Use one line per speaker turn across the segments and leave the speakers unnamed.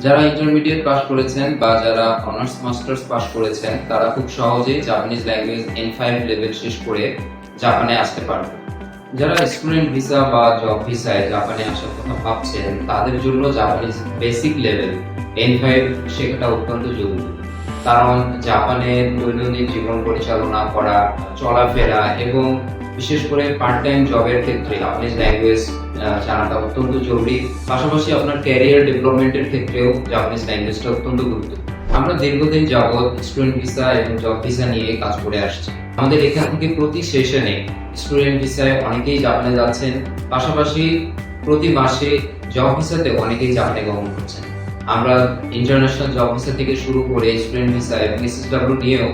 যারা intermediate pass করেছেন বা যারা অনার্স মাস্টার্স পাস করেছেন তারা খুব সহজেই জাপানিজ ল্যাঙ্গুয়েজ N5 লেভেল শেষ করে জাপানে আসতে পারবে। যারা স্টুডেন্ট ভিসা বা জব ভিসায় জাপানে আসার কথা ভাবছেন তাদের জন্য জাপানিজ বেসিক লেভেল N5 শেখাটা অত্যন্ত জরুরি। কারণ জাপানের দৈনন্দিন জীবন পরিচালনা করা, চলাফেরা এবং বিশেষ করে পার্ট টাইম জবের ক্ষেত্রে জাপানিজ ল্যাঙ্গুয়েজ জানাটা অত্যন্ত জরুরি। পাশাপাশি আপনার ক্যারিয়ার ডেভেলপমেন্টের ক্ষেত্রেও জাপানিজ ল্যাঙ্গুয়েজটা অত্যন্ত গুরুত্বপূর্ণ। আমরা দীর্ঘদিন যাবৎ স্টুডেন্ট ভিসা এবং জব ভিসা নিয়ে কাজ করে আসছি। আমাদের এখান থেকে প্রতি সেশনে স্টুডেন্ট ভিসায় অনেকেই জাপানে যাচ্ছেন, পাশাপাশি প্রতি মাসে জব ভিসাতে অনেকেই জাপানে গমন করছেন। আমরা ইন্টারন্যাশনাল জব ভিসা থেকে শুরু করে স্টুডেন্ট ভিসা এবং SSW নিয়েও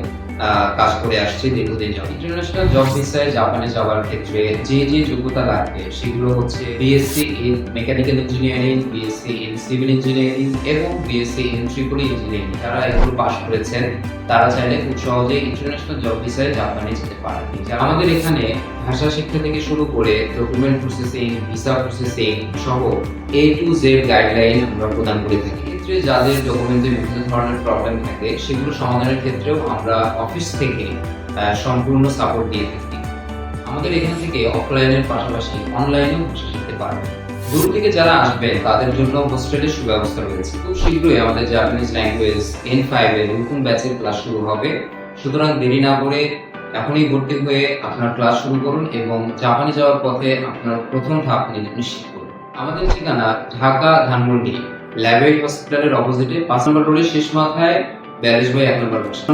কাজ করে আসছি দীর্ঘদিন যাবত। ইন্টারন্যাশনাল জব ভিসায় জাপানে যাওয়ার ক্ষেত্রে যে যোগ্যতা লাগবে সেগুলো হচ্ছে BSc in mechanical engineering, BSc in civil engineering এবং বিএসসি ইন ট্রিপল ইঞ্জিনিয়ারিং। যারা এগুলো পাস করেছেন তারা চাইলে খুব সহজেই ইন্টারন্যাশনাল জব ভিসায় জাপানে যেতে পারেন। আমাদের এখানে ভাষা শিক্ষা থেকে শুরু করে ডকুমেন্ট প্রসেসিং, ভিসা প্রসেসিং সহ A to Z গাইডলাইন আমরা প্রদান করে থাকি। ক্ষেত্রে যাদের ডকুমেন্টে বিভিন্ন ধরনের প্রবলেম থাকে সেগুলো সমাধানের ক্ষেত্রেও আমরা অফিস থেকে সম্পূর্ণ সাপোর্ট দিয়ে থাকি। আমাদের এখান থেকে অফলাইনের পাশাপাশি অনলাইনেও ভাষা শিখতে পারবেন। দূর থেকে যারা আসবেন তাদের জন্য হোস্টেলের সুব্যবস্থা রয়েছে। খুব শীঘ্রই আমাদের জাপানিজ ল্যাঙ্গুয়েজ N5 এর নতুন ব্যাচের ক্লাস শুরু হবে। সুতরাং দেরি না করে এখনই ভর্তি হয়ে আপনার ক্লাস শুরু করুন এবং জাপানে যাওয়ার পথে আপনার প্রথম ধাপ নিশ্চিত করুন। আমাদের ঠিকানা ঢাকা ধানমন্ডি ল্যাবেট হসপিটালের অপোজিটে 5 নম্বর রোডের শেষ মাথায় 42/1 নম্বর বাসা।